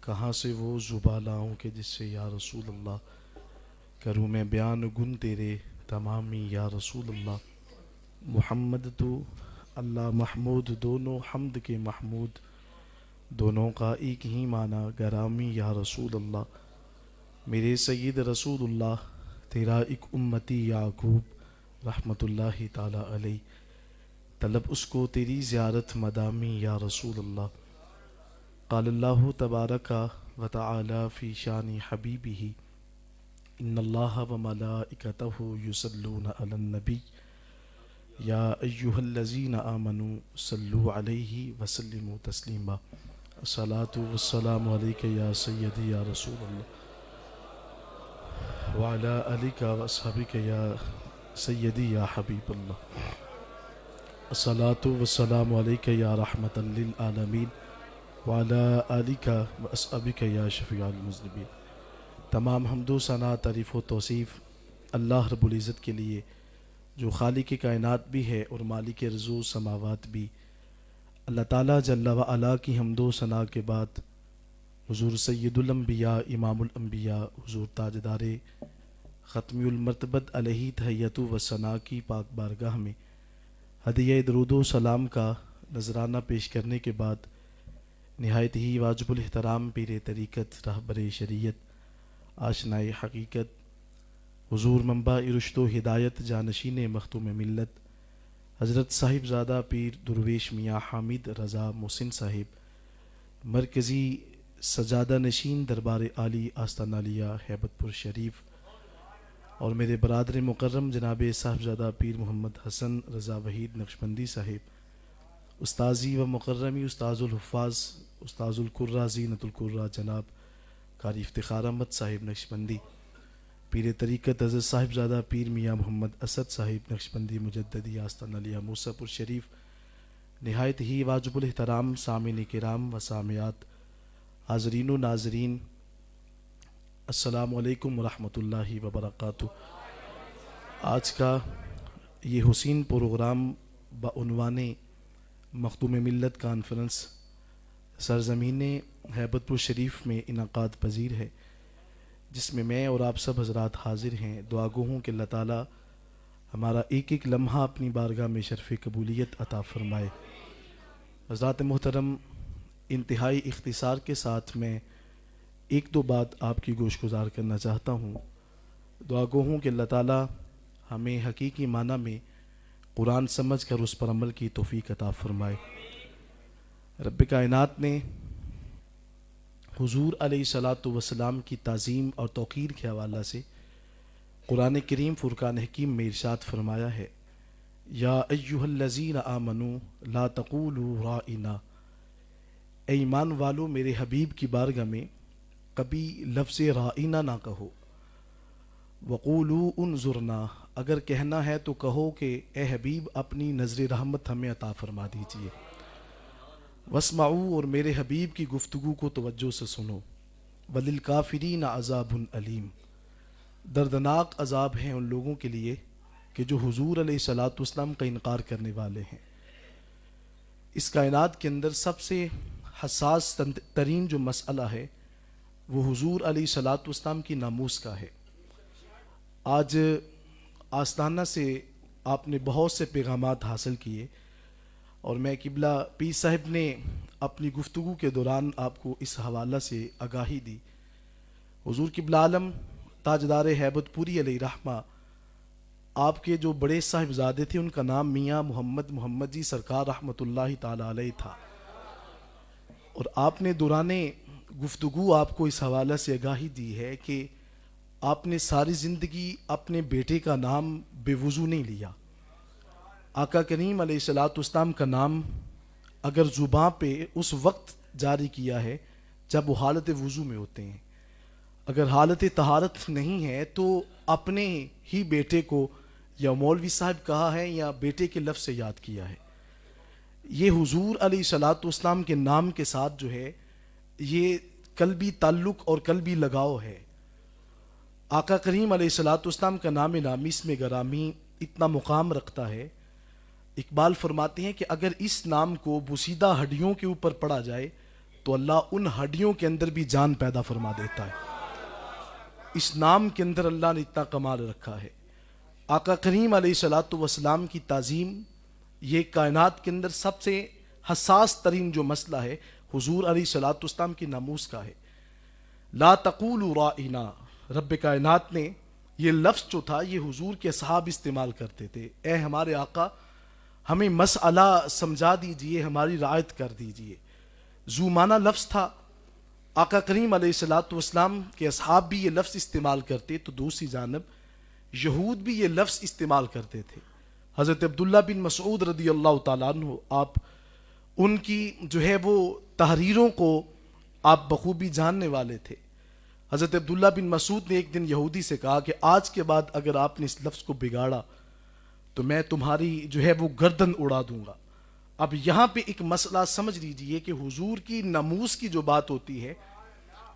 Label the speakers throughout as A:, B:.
A: کہاں سے وہ زباں لاؤں کہ جس سے یا رسول اللہ کروں میں بیان گن تیرے تمامی یا رسول اللہ. محمد تو اللہ محمود دونوں حمد کے محمود، دونوں کا ایک ہی معنی گرامی یا رسول اللہ. میرے سید رسول اللہ تیرا ایک امتی یعقوب رحمۃ اللہ تعالی علیہ، طلب اس کو تیری زیارت مدامی یا رسول اللہ. قال اللہ تبارک و تعالی فی شان حبیبہ ان اللہ و ملائکتہ یصلون علی النبی یا ایہا الذین آمنوا صلوا علیہ وسلموا تسلیما. الصلاۃ والسلام علیک یا سیدی یا رسول اللہ وعلی آلک واصحابک یا سیدی یا حبیب اللہ. الصلاۃ والسلام علیک یا رحمۃ للعالمین وعلی آلک واصحابک یا شفیع المذنبین. تمام حمد و ثنا، تعریف و توصیف اللہ رب العزت کے لیے جو خالق کائنات بھی ہے اور مالک رزو سماوات بھی. اللہ تعالیٰ جل و علا کی حمد و ثنا کے بعد حضور سید الانبیاء امام الانبیاء حضور تاجدار ختمی المرتبت علیہ تحیت و ثنا کی پاک بارگاہ میں ہدیہ درود و سلام کا نذرانہ پیش کرنے کے بعد نہایت ہی واجب الاحترام پیر طریقت رہبر شریعت آشنائے حقیقت حضور منبع رشد و ہدایت جانشین مختوم ملت حضرت صاحب زادہ پیر درویش میاں حامد رضا محسن صاحب مرکزی سجادہ نشین دربار عالی آستانہ علیہ ہیبت پور شریف، اور میرے برادر مکرم جناب صاحبزادہ پیر محمد حسن رضا وحید نقشبندی صاحب، استاذی و مکرمی استاذ الحفاظ استاذ القرہ زینت القرہ جناب قاری افتخار احمد صاحب نقشبندی، پیر طریقت حضرت صاحبزادہ پیر میاں محمد اسد صاحب نقشبندی مجددی آستانہ علیہ موسیٰ پور شریف. نہایت ہی واجب الاحترام سامعین کرام و سامعات، حاضرین و ناظرین، السلام علیکم ورحمۃ اللہ وبرکاتہ. آج کا یہ حسین پروگرام بعنوان مختوم ملت کانفرنس سرزمین ہیبت پور شریف میں انعقاد پذیر ہے، جس میں میں اور آپ سب حضرات حاضر ہیں. دعا گو ہوں کہ اللہ تعالیٰ ہمارا ایک ایک لمحہ اپنی بارگاہ میں شرف قبولیت عطا فرمائے. حضرات محترم، انتہائی اختصار کے ساتھ میں ایک دو بات آپ کی گوش گزار کرنا چاہتا ہوں. دعا گو ہوں کہ اللہ تعالیٰ ہمیں حقیقی معنی میں قرآن سمجھ کر اس پر عمل کی توفیق عطا فرمائے. رب کائنات نے حضور علیہ الصلاۃ والسلام کی تعظیم اور توقیر کے حوالہ سے قرآن کریم فرقان حکیم میں ارشاد فرمایا ہے، یا ایہا الذین آمنوا لا تقولوا رائنا، اے ایمان والو میرے حبیب کی بارگاہ میں کبھی لفظ رائنا نہ کہو. وقولوا انظرنا، اگر کہنا ہے تو کہو کہ اے حبیب اپنی نظر رحمت ہمیں عطا فرما دیجیے. واسمعوا، اور میرے حبیب کی گفتگو کو توجہ سے سنو. وللکافرین عذاب علیم، دردناک عذاب ہیں ان لوگوں کے لیے کہ جو حضور علیہ الصلاۃ والسلام کا انکار کرنے والے ہیں. اس کائنات کے اندر سب سے حساس ترین جو مسئلہ ہے وہ حضور علیہ الصلاۃ والسلام کی ناموس کا ہے. آج آستانہ سے آپ نے بہت سے پیغامات حاصل کیے، اور میں قبلہ پیر صاحب نے اپنی گفتگو کے دوران آپ کو اس حوالہ سے آگاہی دی. حضور قبلہ عالم تاجدار ہیبت پوری علیہ رحمہ، آپ کے جو بڑے صاحبزادے تھے ان کا نام میاں محمد جی سرکار رحمۃ اللہ تعالی علیہ تھا، اور آپ نے دوران گفتگو آپ کو اس حوالہ سے آگاہی دی ہے کہ آپ نے ساری زندگی اپنے بیٹے کا نام بے وضو نہیں لیا. آقا کریم علیہ الصلاۃ والسلام کا نام اگر زباں پہ اس وقت جاری کیا ہے جب وہ حالت وضو میں ہوتے ہیں، اگر حالت طہارت نہیں ہے تو اپنے ہی بیٹے کو یا مولوی صاحب کہا ہے یا بیٹے کے لفظ سے یاد کیا ہے. یہ حضور علیہ الصلاۃ والسلام کے نام کے ساتھ جو ہے یہ قلبی تعلق اور قلبی لگاؤ ہے. آقا کریم علیہ الصلاۃ والسلام کا نام نامی اس میں گرامی اتنا مقام رکھتا ہے. اقبال فرماتے ہیں کہ اگر اس نام کو بوسیدہ ہڈیوں کے اوپر پڑا جائے تو اللہ ان ہڈیوں کے اندر بھی جان پیدا فرما دیتا ہے۔ اس نام کے اندر اللہ نے اتنا کمال رکھا ہے۔ آقا کریم علیہ الصلوۃ والسلام کی تعظیم یہ کائنات کے اندر سب سے حساس ترین جو مسئلہ ہے حضور علیہ الصلوۃ والسلام کی ناموس کا ہے۔ لا تقولوا رائنا، رب کائنات نے یہ لفظ جو تھا یہ حضور کے اصحاب استعمال کرتے تھے، اے ہمارے آقا ہمیں مسئلہ سمجھا دیجئے، ہماری رعایت کر دیجئے۔ ذو معنی لفظ تھا۔ آقا کریم علیہ الصلوۃ والسلام کے اصحاب بھی یہ لفظ استعمال کرتے تو دوسری جانب یہود بھی یہ لفظ استعمال کرتے تھے۔ حضرت عبداللہ بن مسعود رضی اللہ تعالیٰ عنہ، آپ ان کی جو ہے وہ تحریروں کو آپ بخوبی جاننے والے تھے۔ حضرت عبداللہ بن مسعود نے ایک دن یہودی سے کہا کہ آج کے بعد اگر آپ نے اس لفظ کو بگاڑا تو میں تمہاری جو ہے وہ گردن اڑا دوں گا۔ اب یہاں پہ ایک مسئلہ سمجھ لیجئے کہ حضور کی ناموس کی جو بات ہوتی ہے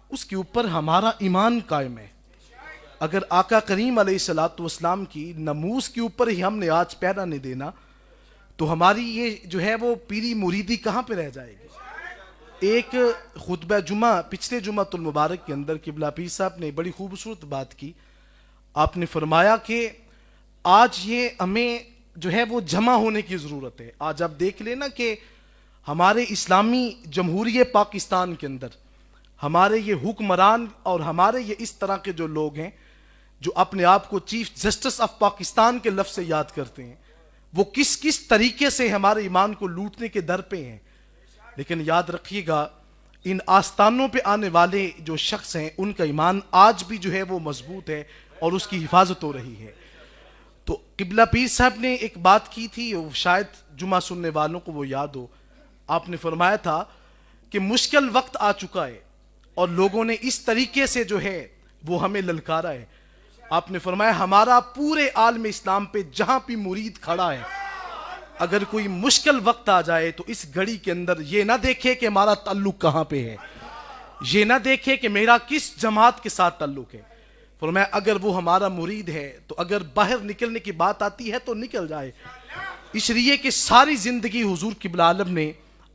A: اس کے اوپر ہمارا ایمان قائم ہے۔ اگر آقا کریم علیہ الصلوۃ والسلام کی ناموس کے اوپر ہی ہم نے آج پیرا نہیں دینا تو ہماری یہ جو ہے وہ پیری مریدی کہاں پہ رہ جائے گی۔ ایک خطبہ جمعہ پچھلے جمعہ المبارک کے اندر قبلہ پیر صاحب نے بڑی خوبصورت بات کی۔ آپ نے فرمایا کہ آج یہ ہمیں جو ہے وہ جمع ہونے کی ضرورت ہے۔ آج آپ دیکھ لینا کہ ہمارے اسلامی جمہوریہ پاکستان کے اندر ہمارے یہ حکمران اور ہمارے یہ اس طرح کے جو لوگ ہیں جو اپنے آپ کو چیف جسٹس آف پاکستان کے لفظ سے یاد کرتے ہیں، وہ کس کس طریقے سے ہمارے ایمان کو لوٹنے کے در پہ ہیں۔ لیکن یاد رکھیے گا ان آستانوں پہ آنے والے جو شخص ہیں ان کا ایمان آج بھی جو ہے وہ مضبوط ہے اور اس کی حفاظت ہو رہی ہے۔ تو قبلہ پیر صاحب نے ایک بات کی تھی، شاید جمعہ سننے والوں کو وہ یاد ہو۔ آپ نے فرمایا تھا کہ مشکل وقت آ چکا ہے اور لوگوں نے اس طریقے سے جو ہے وہ ہمیں للکارا ہے۔ آپ نے فرمایا ہمارا پورے عالم اسلام پہ جہاں بھی مرید کھڑا ہے، اگر کوئی مشکل وقت آ جائے تو اس گھڑی کے اندر یہ نہ دیکھے کہ ہمارا تعلق کہاں پہ ہے، یہ نہ دیکھے کہ میرا کس جماعت کے ساتھ تعلق ہے۔ فرمایا اگر وہ ہمارا مرید ہے تو اگر باہر نکلنے کی بات آتی ہے تو نکل جائے، اس لیے کہ ساری زندگی حضور قبلہ عالم نے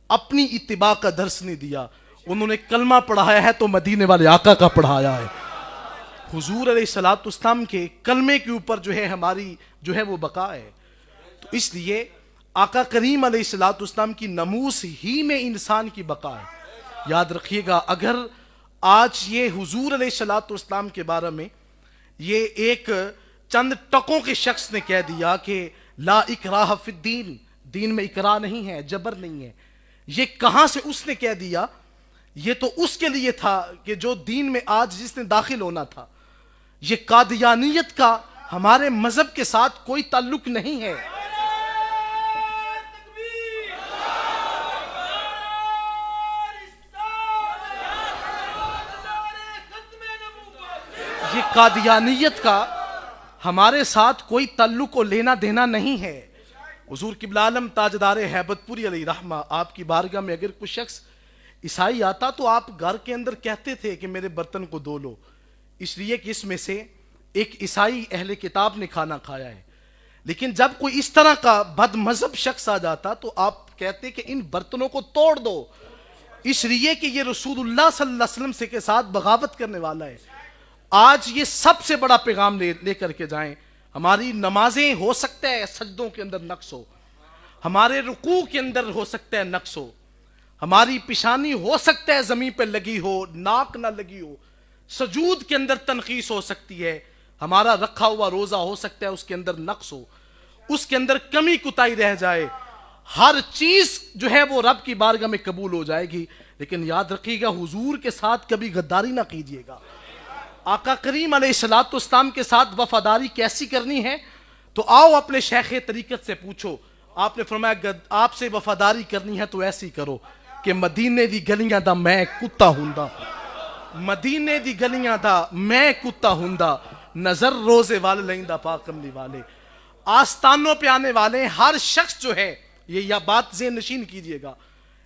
A: اپنی اتباع کا درس نہیں دیا۔ انہوں نے کلمہ پڑھایا ہے تو مدینے والے آقا کا پڑھایا ہے۔ حضور علیہ الصلوۃ والسلام کے کلمے کے اوپر جو ہے ہماری جو ہے وہ بقا ہے۔ تو اس لیے آقا کریم علیہ الصلوۃ والسلام کی ناموس ہی میں انسان کی بقا ہے۔ یاد رکھیے گا اگر آج یہ حضور علیہ الصلوۃ والسلام کے بارے میں یہ ایک چند ٹکوں کے شخص نے کہہ دیا کہ لا اکراہ فی الدین، دین میں اکراہ نہیں ہے، جبر نہیں ہے، یہ کہاں سے اس نے کہہ دیا؟ یہ تو اس کے لیے تھا کہ جو دین میں آج جس نے داخل ہونا تھا۔ یہ قادیانیت کا ہمارے مذہب کے ساتھ کوئی تعلق نہیں ہے۔ یہ قادیانیت کا ہمارے ساتھ کوئی تعلق و لینا دینا نہیں ہے۔ حضور قبلہ عالم تاجدار ہیبت پوری علیہ رحمہ، آپ کی بارگاہ میں اگر کوئی شخص عیسائی آتا تو آپ گھر کے اندر کہتے تھے کہ میرے برتن کو دھو لو، اس لیے کہ اس میں سے ایک عیسائی اہل کتاب نے کھانا کھایا ہے۔ لیکن جب کوئی اس طرح کا بد مذہب شخص آ جاتا تو آپ کہتے کہ ان برتنوں کو توڑ دو، اس لیے کہ یہ رسول اللہ صلی اللہ علیہ وسلم سے کے ساتھ بغاوت کرنے والا ہے۔ آج یہ سب سے بڑا پیغام لے کر کے جائیں۔ ہماری نمازیں ہو سکتا ہے سجدوں کے اندر نقص ہو، ہمارے رکوع کے اندر ہو سکتا ہے نقص ہو، ہماری پیشانی ہو سکتا ہے زمین پہ لگی ہو، ناک نہ لگی ہو، سجود کے اندر تنقیص ہو سکتی ہے، ہمارا رکھا ہوا روزہ ہو سکتا ہے اس کے اندر نقص ہو، اس کے اندر کمی کوتاہی رہ جائے، ہر چیز جو ہے وہ رب کی بارگاہ میں قبول ہو جائے گی۔ لیکن یاد رکھیے گا حضور کے ساتھ کبھی غداری نہ کیجیے گا۔ آقا کریم علیہ الصلوۃ والسلام کے ساتھ وفاداری کیسی کرنی ہے تو آؤ اپنے شیخ طریقت سے پوچھو۔ آپ نے فرمایا آپ سے وفاداری کرنی ہے تو ایسی کرو کہ مدینے دی گلیاں دا میں کتا ہوندا، مدینے دی گلیاں دا میں کتا ہوندا، نظر روزے والے لیندا پاک کملی والے۔ آستانوں پہ آنے والے ہر شخص جو ہے یہ بات ذہن نشین کیجئے گا،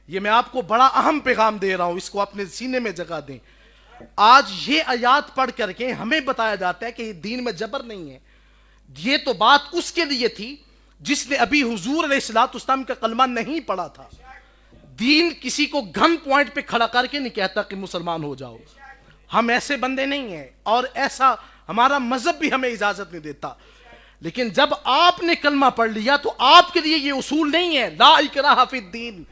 A: یہ میں آپ کو بڑا اہم پیغام دے رہا ہوں، اس کو اپنے سینے میں جگہ دیں۔ آج یہ آیات پڑھ کر کے ہمیں بتایا جاتا ہے کہ دین میں جبر نہیں ہے۔ یہ تو بات اس کے لیے تھی جس نے ابھی حضور علیہ الصلوۃ والسلام کا کلمہ نہیں پڑھا تھا۔
B: دین کسی کو گن پوائنٹ پہ کھڑا کر کے نہیں کہتا کہ مسلمان ہو جاؤ. ہم ایسے بندے نہیں ہیں اور ایسا ہمارا مذہب بھی ہمیں اجازت نہیں دیتا. لیکن جب آپ نے کلمہ پڑھ لیا تو آپ کے لیے یہ اصول نہیں ہے لا اکراہ فی الدین.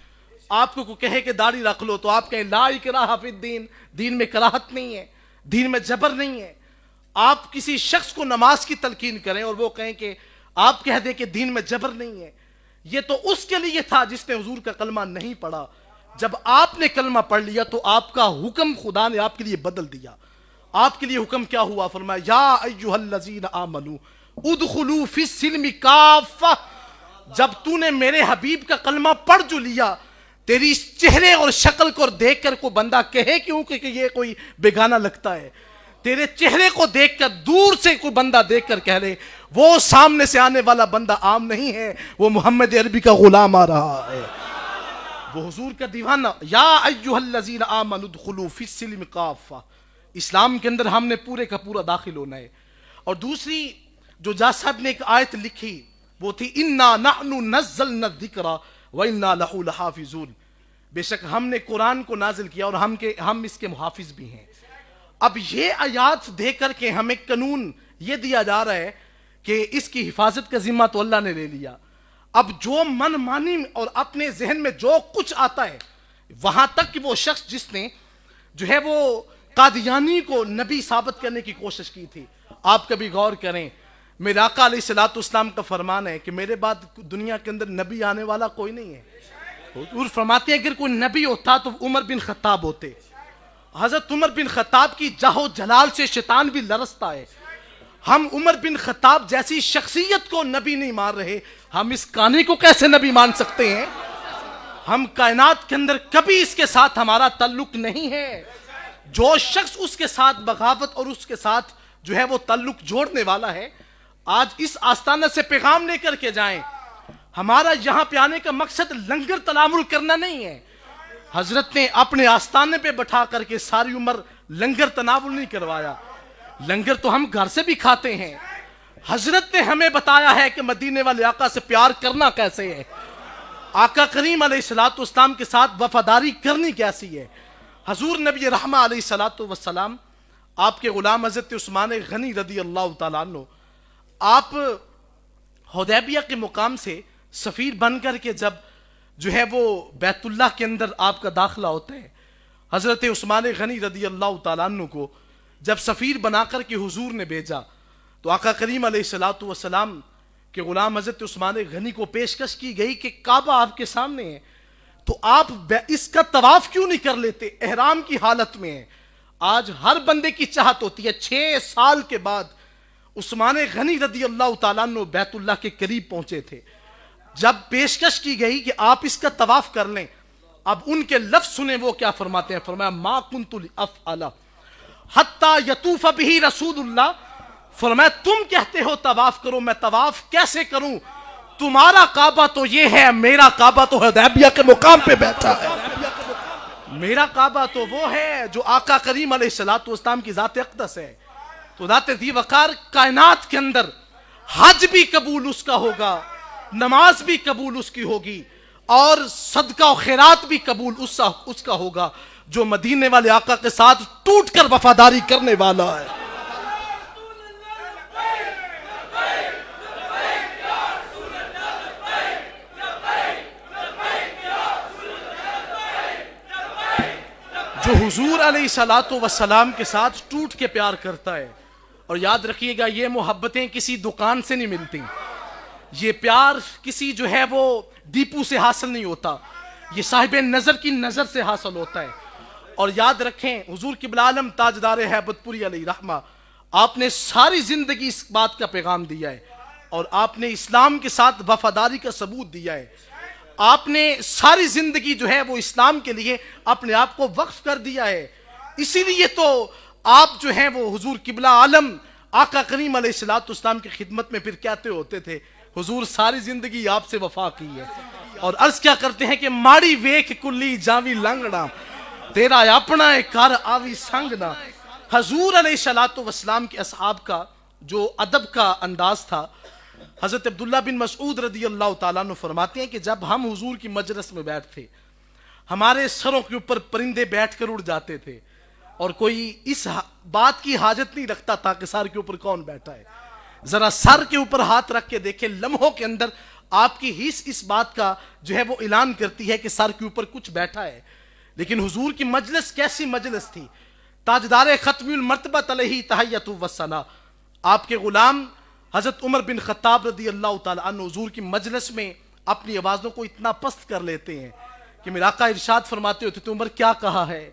B: آپ کو کہے کہ داڑھی رکھ لو تو آپ کہیں لا اکراہ فی الدین. دین میں کراہت نہیں ہے, دین میں جبر نہیں ہے. آپ کسی شخص کو نماز کی تلقین کریں اور وہ کہیں کہ آپ کہہ دیں کہ دین میں جبر نہیں ہے, یہ تو اس کے لیے تھا جس نے حضور کا کلمہ نہیں پڑھا. جب آپ نے کلمہ پڑھ لیا تو آپ کا حکم خدا نے آپ کے لیے بدل دیا. آپ کے لیے حکم کیا ہوا؟ فرمایا یا ایھا الذین آمنوا ادخلوا فی السلم کافہ. جب تو نے میرے حبیب کا کلمہ پڑھ جو لیا, تیری چہرے اور شکل کو دیکھ کر کوئی بندہ کہے کیوں کہ یہ کوئی بیگانہ لگتا ہے, تیرے چہرے کو دیکھ کر دور سے کوئی بندہ دیکھ کر کہہ لے وہ سامنے سے آنے والا بندہ عام نہیں ہے, وہ محمد عربی کا غلام آ رہا ہے, وہ حضور کا دیوانہ. یا ایھا الذین آمنوا ادخلوا فی السلم کافہ. اسلام کے اندر ہم نے پورے کا پورا داخل ہونا ہے. اور دوسری جو جاج صاحب نے ایک آیت لکھی وہ تھی انا نحن نزلنا الذکر وانا لہ لحافظون. بے شک ہم نے قرآن کو نازل کیا اور ہم اس کے محافظ بھی ہیں. اب یہ آیات دے کر کے ہمیں قانون یہ دیا جا رہا ہے کہ اس کی حفاظت کا ذمہ تو اللہ نے لے لیا. اب جو من مانی اور اپنے ذہن میں جو کچھ آتا ہے, وہاں تک کہ وہ شخص جس نے جو ہے وہ قادیانی کو نبی ثابت کرنے کی کوشش کی تھی. آپ کبھی غور کریں, میرے آقا علیہ الصلوۃ والسلام کا فرمان ہے کہ میرے بعد دنیا کے اندر نبی آنے والا کوئی نہیں ہے. حضور فرماتے ہیں اگر کوئی نبی ہوتا تو عمر بن خطاب ہوتے. حضرت عمر بن خطاب کی جاہ و جلال سے شیطان بھی لرزتا ہے. ہم عمر بن خطاب جیسی شخصیت کو نبی نہیں مان رہے, ہم اس کانے کو کیسے نبی مان سکتے ہیں؟ ہم کائنات کے اندر کبھی اس کے ساتھ ہمارا تعلق نہیں ہے. جو شخص اس کے ساتھ بغاوت اور اس کے ساتھ جو ہے وہ تعلق جوڑنے والا ہے, آج اس آستانہ سے پیغام لے کر کے جائیں. ہمارا یہاں پہ آنے کا مقصد لنگر تناول کرنا نہیں ہے. حضرت نے اپنے آستانے پہ بٹھا کر کے ساری عمر لنگر تناول نہیں کروایا. لنگر تو ہم گھر سے بھی کھاتے ہیں. حضرت نے ہمیں بتایا ہے کہ مدینے والے آقا سے پیار کرنا کیسے ہے, آقا کریم علیہ الصلوۃ والسلام کے ساتھ وفاداری کرنی کیسی ہے. حضور نبی رحمہ علیہ الصلوۃ والسلام, آپ کے غلام حضرت عثمان غنی رضی اللہ تعالیٰ عنہ, آپ حدیبیہ کے مقام سے سفیر بن کر کے جب جو ہے وہ بیت اللہ کے اندر آپ کا داخلہ ہوتا ہے, حضرت عثمان غنی رضی اللہ تعالیٰ عنہ کو جب سفیر بنا کر کے حضور نے بھیجا تو آقا کریم علیہ الصلوۃ والسلام کے غلام حضرت عثمان غنی کو پیشکش کی گئی کہ کعبہ آپ کے سامنے ہے, تو آپ اس کا طواف کیوں نہیں کر لیتے؟ احرام کی حالت میں ہے. آج ہر بندے کی چاہت ہوتی ہے. 6 سال کے بعد عثمان غنی رضی اللہ تعالیٰ عنہ بیت اللہ کے قریب پہنچے تھے. جب پیشکش کی گئی کہ آپ اس کا طواف کر لیں, اب ان کے لفظ سنیں وہ کیا فرماتے ہیں. فرمایا ما کنت لافعل حتی یطوف بہ رسول اللہ. فرمایا تم کہتے ہو طواف کرو, میں طواف کیسے کروں؟ تمہارا کعبہ تو یہ ہے, میرا کعبہ تو حدیبیہ کے مقام پہ بیٹھا ہے. میرا کعبہ تو وہ ہے جو آقا کریم علیہ الصلوۃ والسلام کی ذات اقدس ہے. تو ذات ذی وقار کائنات کے اندر حج بھی قبول اس کا ہوگا, نماز بھی قبول اس کی ہوگی, اور صدقہ و خیرات بھی قبول اس کا ہوگا جو مدینے والے آقا کے ساتھ ٹوٹ کر وفاداری کرنے والا ہے. جو حضور علیہ الصلوۃ والسلام کے ساتھ ٹوٹ کے پیار کرتا ہے. اور یاد رکھیے گا یہ محبتیں کسی دکان سے نہیں ملتی, یہ پیار کسی جو ہے وہ ڈیپو سے حاصل نہیں ہوتا, یہ صاحب نظر کی نظر سے حاصل ہوتا ہے. اور یاد رکھیں حضور قبلہ عالم تاجدار ہیبت پوری علیہ رحمہ, آپ نے ساری زندگی اس بات کا پیغام دیا ہے اور آپ نے اسلام کے ساتھ وفاداری کا ثبوت دیا ہے. آپ نے ساری زندگی جو ہے وہ اسلام کے لیے اپنے آپ کو وقف کر دیا ہے. اسی لیے تو آپ جو ہیں وہ حضور قبلہ عالم آقا کریم علیہ الصلوۃ والسلام کی خدمت میں پھر کہتے ہوتے تھے حضور ساری زندگی آپ سے وفا کی ہے. اور عرض کیا کرتے ہیں کہ ماڑی ویکھ کلی جاوی لنگڑا, تیرا اپنا کر آوی سنگنا. حضور علیہ الصلوۃ والسلام کے اصحاب کا جو ادب کا انداز تھا, حضرت عبداللہ بن مسعود رضی اللہ تعالیٰ عنہ فرماتے ہیں کہ جب ہم حضور کی مجلس میں بیٹھتے, ہمارے سروں کے اوپر پرندے بیٹھ کر اڑ جاتے تھے اور کوئی اس بات کی حاجت نہیں رکھتا تھا کہ سر کے اوپر کون بیٹھا ہے. ذرا سر کے اوپر ہاتھ رکھ کے دیکھیں, لمحوں کے اندر آپ کی حس اس بات کا جو ہے وہ اعلان کرتی ہے کہ سر کے اوپر کچھ بیٹھا ہے. لیکن حضور کی مجلس کیسی مجلس تھی. تاجدار ختم المرتبہ علیہ تحیۃ و ثنا, آپ کے غلام حضرت عمر بن خطاب رضی اللہ تعالی عنہ حضور کی مجلس میں اپنی آوازوں کو اتنا پست کر لیتے ہیں کہ میرا آقا ارشاد فرماتے ہوتے تو عمر کیا کہا ہے.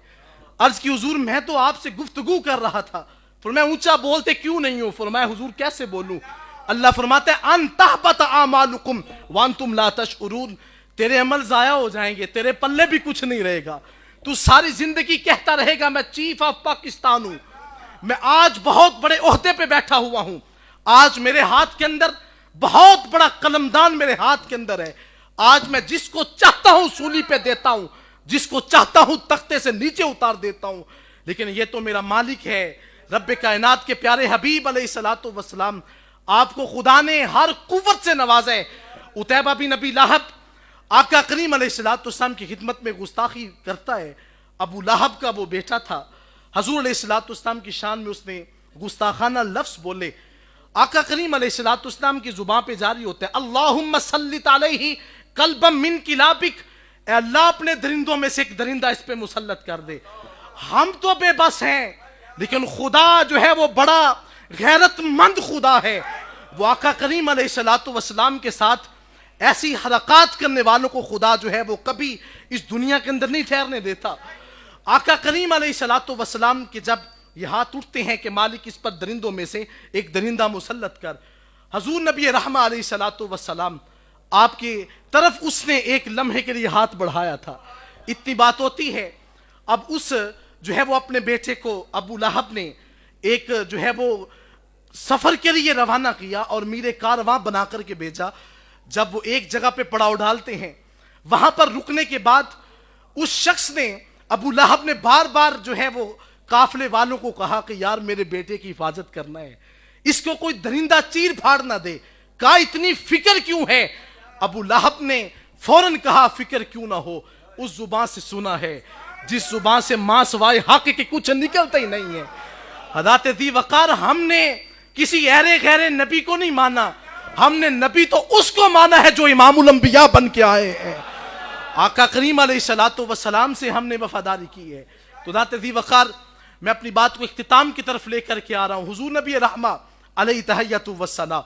B: عرض کی حضور میں تو آپ سے گفتگو کر رہا تھا. فرمایا اونچا بولتے کیوں نہیں ہوں. فرمایا حضور کیسے بولوں. اللہ فرماتا ہے ان تحبط اعمالکم وانتم لا تشعرون, تیرے عمل ضائع ہو جائیں گے, تیرے پلے بھی کچھ نہیں رہے گا. تو ساری زندگی کہتا رہے گا میں چیف آف پاکستان ہوں, میں آج بہت بڑے عہدے پہ بیٹھا ہوا ہوں, آج میرے ہاتھ کے اندر بہت بڑا قلمدان میرے ہاتھ کے اندر ہے, آج میں جس کو چاہتا ہوں سولی پہ دیتا ہوں, جس کو چاہتا ہوں تختے سے نیچے اتار دیتا ہوں. لیکن یہ تو میرا مالک ہے, رب کائنات کے پیارے حبیب علیہ الصلوۃ والسلام, آپ کو خدا نے ہر قوت سے نوازا ہے. عتیبہ بن ابی لہب آقا کریم علیہ الصلوۃ والسلام کی خدمت میں گستاخی کرتا ہے. ابو لہب کا وہ بیٹا تھا, حضور علیہ الصلوۃ والسلام کی شان میں اس نے گستاخانہ لفظ بولے. آقا کریم علیہ الصلوۃ والسلام کی زبان پہ جاری ہوتا ہے اللہم سلط علیہ قلبا من کلابک, اے اللہ اپنے درندوں میں سے ایک درندہ اس پہ مسلط کر دے. ہم تو بے بس ہیں لیکن خدا جو ہے وہ بڑا غیرت مند خدا ہے. وہ آقا کریم علیہ الصلوۃ والسلام کے ساتھ ایسی حرکات کرنے والوں کو خدا جو ہے وہ کبھی اس دنیا کے اندر نہیں ٹھہرنے دیتا. آقا کریم علیہ الصلوۃ والسلام کے جب یہ ہاتھ اٹھتے ہیں کہ مالک اس پر درندوں میں سے ایک درندہ مسلط کر, حضور نبی رحمہ علیہ الصلوۃ والسلام آپ کی طرف اس نے ایک لمحے کے لیے ہاتھ بڑھایا تھا. اتنی بات ہوتی ہے, اب اس جو ہے وہ اپنے بیٹے کو ابو لہب نے ایک جو ہے وہ سفر کے لیے روانہ کیا اور میرے کارواں بنا کر کے بھیجا. جب وہ ایک جگہ پہ پڑاؤ ڈالتے ہیں, وہاں پر رکنے کے بعد اس شخص نے, ابو لہب نے بار بار جو ہے وہ قافلے والوں کو کہا کہ یار میرے بیٹے کی حفاظت کرنا ہے, اس کو کوئی درندہ چیر پھاڑ نہ دے. کہا اتنی فکر کیوں ہے. ابو لہب نے فوراً کہا فکر کیوں نہ ہو, اس زبان سے سنا ہے جس زبان سے ماں سوائے حق کے کچھ نکلتا ہی نہیں ہے. حضرت ذی وقار, ہم نے کسی غیر نبی کو نہیں مانا, ہم نے نبی تو اس کو مانا ہے جو امام الانبیاء بن کے آئے ہیں. آقا کریم علیہ الصلوۃ والسلام سے ہم نے وفاداری کی ہے. تو حضرت ذی وقار, میں اپنی بات کو اختتام کی طرف لے کر کے آ رہا ہوں. حضور نبی رحمہ علیہ تحیۃ و ثنا,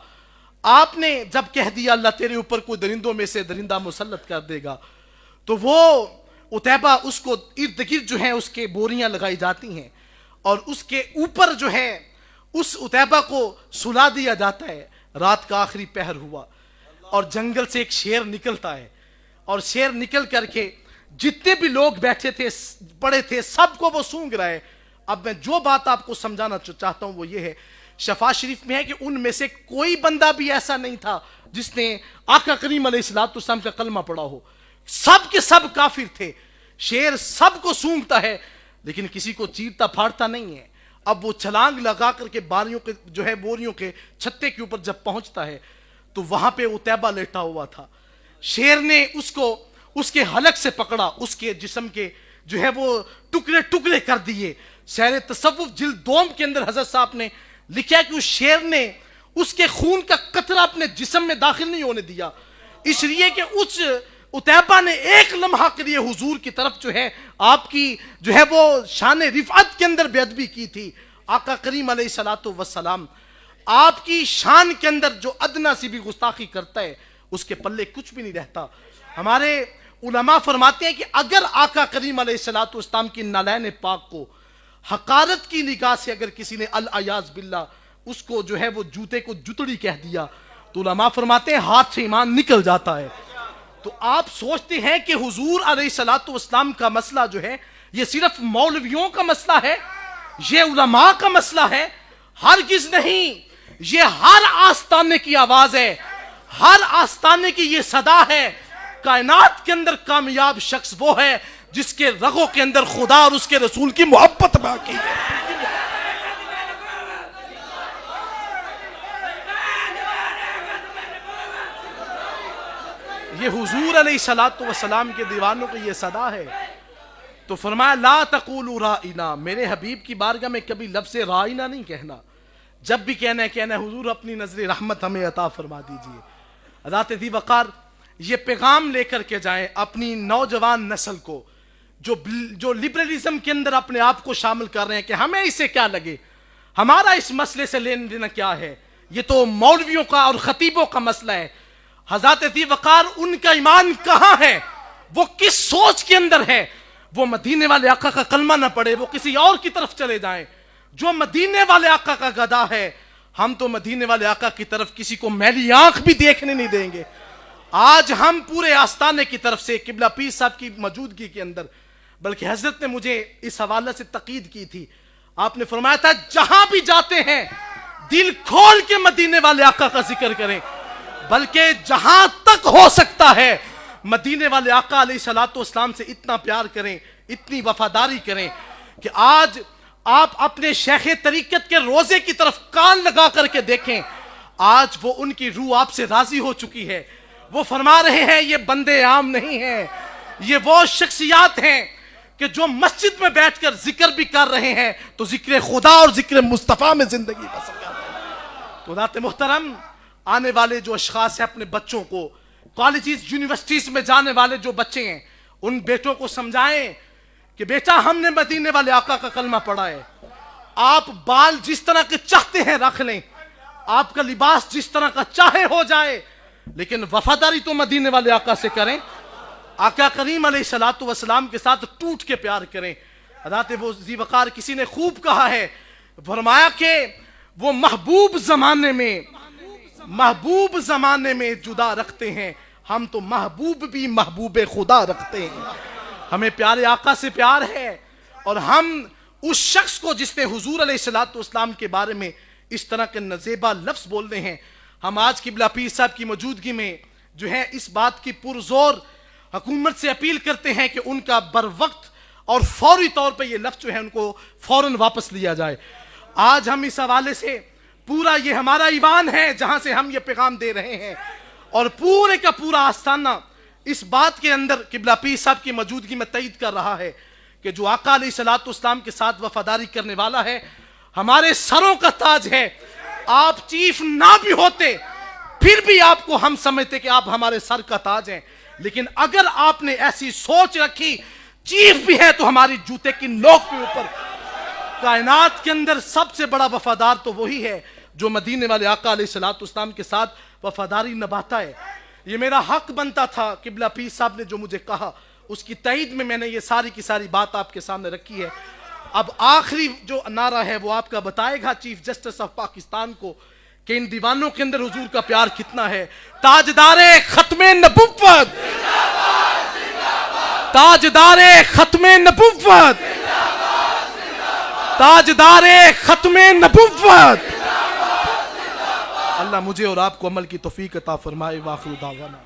B: آپ نے جب کہہ دیا اللہ تیرے اوپر کوئی درندوں میں سے درندہ مسلط کر دے گا, تو وہ عتیبہ اس کو ارد گرد جو ہیں اس کے بوریاں لگائی جاتی ہیں اور اس کے اوپر جو ہے اس عتیبہ کو سلا دیا جاتا ہے. رات کا آخری پہر ہوا اور جنگل سے ایک شیر نکلتا ہے, اور شیر نکل کر کے جتنے بھی لوگ بیٹھے تھے پڑے تھے سب کو وہ سونگ رہا ہے. اب میں جو بات آپ کو سمجھانا چاہتا ہوں وہ یہ ہے, شفا شریف میں ہے کہ ان میں سے کوئی بندہ بھی ایسا نہیں تھا جس نے آقا کریم علیہ الصلوۃ والسلام کا کلمہ پڑھا ہو. سب کے سب کافر تھے. شیر سب کو سونگتا ہے لیکن کسی کو چیرتا پھاڑتا نہیں ہے. اب وہ چھلانگ لگا کر کے باریوں کے جو ہے بوریوں کے چھتے کے اوپر جب پہنچتا ہے تو وہاں پہ عتیبہ لیٹا ہوا تھا. شیر نے اس کو اس کے حلق سے پکڑا, اس کے جسم کے جو ہے وہ ٹکڑے ٹکڑے کر دیے. شہر تصوف جلد 2 کے اندر حضرت صاحب نے لکھا کہ اس شیر نے اس کے خون کا قطرہ اپنے جسم میں داخل نہیں ہونے دیا, اس لیے کہ اس عتیبہ نے ایک لمحہ کے لیے حضور کی طرف جو ہے آپ کی جو ہے وہ شان رفعت کے اندر بے ادبی کی تھی. آقا کریم علیہ الصلوۃ والسلام آپ کی شان کے اندر جو ادنا سی بھی گستاخی کرتا ہے اس کے پلے کچھ بھی نہیں رہتا. ہمارے علماء فرماتے ہیں کہ اگر آقا کریم علیہ الصلوۃ والسلام کی نالین پاک کو حقارت کی نگاہ سے اگر کسی نے العیاذ باللہ اس کو جو ہے وہ جوتے کو جتڑی کہہ دیا تو علماء فرماتے ہیں ہاتھ سے ایمان نکل جاتا ہے. تو آپ سوچتے ہیں کہ حضور علیہ الصلوۃ والسلام کا مسئلہ جو ہے یہ صرف مولویوں کا مسئلہ ہے, یہ علماء کا مسئلہ ہے؟ ہرگز نہیں. یہ ہر آستانے کی آواز ہے, ہر آستانے کی یہ صدا ہے. کائنات کے اندر کامیاب شخص وہ ہے جس کے رگوں کے اندر خدا اور اس کے رسول کی محبت باقی ہے. یہ حضور علیہ الصلوۃ والسلام کے دیوانوں کی یہ صدا ہے. تو فرمایا لا تقولوا رائنا، میرے حبیب کی بارگاہ میں کبھی لفظ رائنا نہیں کہنا. جب بھی کہنا ہے حضور اپنی نظر رحمت ہمیں عطا فرما دیجئے. حضرت ذی وقار یہ پیغام لے کر کے جائیں اپنی نوجوان نسل کو جو لبرلزم کے اندر اپنے آپ کو شامل کر رہے ہیں کہ ہمیں اس سے کیا لگے، ہمارا اس مسئلے سے لین دینا کیا ہے، یہ تو مولویوں کا اور خطیبوں کا مسئلہ ہے. حضرت ذی وقار ان کا ایمان کہاں ہے، وہ کس سوچ کے اندر ہے؟ وہ مدینے والے آقا کا کلمہ نہ پڑھے، وہ کسی اور کی طرف چلے جائیں. جو مدینے والے آقا کا گدا ہے، ہم تو مدینے والے آقا کی طرف کسی کو میلی آنکھ بھی دیکھنے نہیں دیں گے. آج ہم پورے آستانے کی طرف سے قبلہ پیر صاحب کی موجودگی کے اندر، بلکہ حضرت نے مجھے اس حوالے سے تقید کی تھی. آپ نے فرمایا تھا جہاں بھی جاتے ہیں دل کھول کے مدینے والے آقا کا ذکر کریں، بلکہ جہاں تک ہو سکتا ہے مدینے والے آقا علیہ الصلوۃ والسلام سے اتنا پیار کریں، اتنی وفاداری کریں کہ آج آپ اپنے شیخ طریقت کے روزے کی طرف کان لگا کر کے دیکھیں. آج وہ ان کی روح آپ سے راضی ہو چکی ہے. وہ فرما رہے ہیں یہ بندے عام نہیں ہیں، یہ وہ شخصیات ہیں کہ جو مسجد میں بیٹھ کر ذکر بھی کر رہے ہیں تو ذکر خدا اور ذکر مصطفیٰ میں زندگی بسر کر رہے ہیں. تو ذات محترم آنے والے جو اشخاص ہیں اپنے بچوں کو، کالجز یونیورسٹیز میں جانے والے جو بچے ہیں، ان بیٹوں کو سمجھائیں کہ بیٹا ہم نے مدینے والے آقا کا کلمہ پڑھا ہے. آپ بال جس طرح کے چاہتے ہیں رکھ لیں، آپ کا لباس جس طرح کا چاہے ہو جائے، لیکن وفاداری تو مدینے والے آقا سے کریں. آقا کریم علیہ الصلوۃ والسلام کے ساتھ ٹوٹ کے پیار کریں. حضرت ذی وقار کسی نے خوب کہا ہے، فرمایا کہ وہ محبوب زمانے میں جدا رکھتے ہیں، ہم تو محبوب بھی محبوب خدا رکھتے ہیں. ہمیں پیارے آقا سے پیار ہے، اور ہم اس شخص کو جس نے حضور علیہ الصلوۃ والسلام کے بارے میں اس طرح کے نزیبہ لفظ بول رہے ہیں، ہم آج قبلہ پیر صاحب کی موجودگی میں جو ہے اس بات کی پرزور حکومت سے اپیل کرتے ہیں کہ ان کا بر وقت اور فوری طور پہ یہ لفظ جو ہے ان کو فوراً واپس لیا جائے. آج ہم اس حوالے سے پورا یہ ہمارا ایوان ہے جہاں سے ہم یہ پیغام دے رہے ہیں، اور پورے کا پورا آستانہ اس بات کے اندر قبلہ پیر صاحب کی موجودگی میں تائید کر رہا ہے کہ جو آقا علیہ الصلوۃ والسلام کے ساتھ وفاداری کرنے والا ہے ہمارے سروں کا تاج ہے. آپ چیف نہ بھی ہوتے پھر بھی آپ کو ہم سمجھتے کہ آپ ہمارے سر کا تاج ہیں، لیکن اگر آپ نے ایسی سوچ رکھی چیف بھی ہے تو ہماری جوتے کی نوک کے اوپر. کائنات کے اندر سب سے بڑا وفادار تو وہی ہے جو مدینے والے آقا علیہ الصلوۃ والسلام کے ساتھ وفاداری نبھاتا ہے. یہ میرا حق بنتا تھا. قبلہ پیر صاحب نے جو مجھے کہا اس کی تائید میں نے یہ ساری کی ساری بات آپ کے سامنے رکھی ہے. اب آخری جو نعرہ ہے وہ آپ کا بتائے گا چیف جسٹس آف پاکستان کو کہ ان دیوانوں کے اندر حضور کا پیار کتنا ہے. تاجدار ختم نبوت، تاجدار ختم نبوت، تاجدار ختم نبوت. اللہ مجھے اور آپ کو عمل کی توفیق عطا فرمائے. واخر دعوانا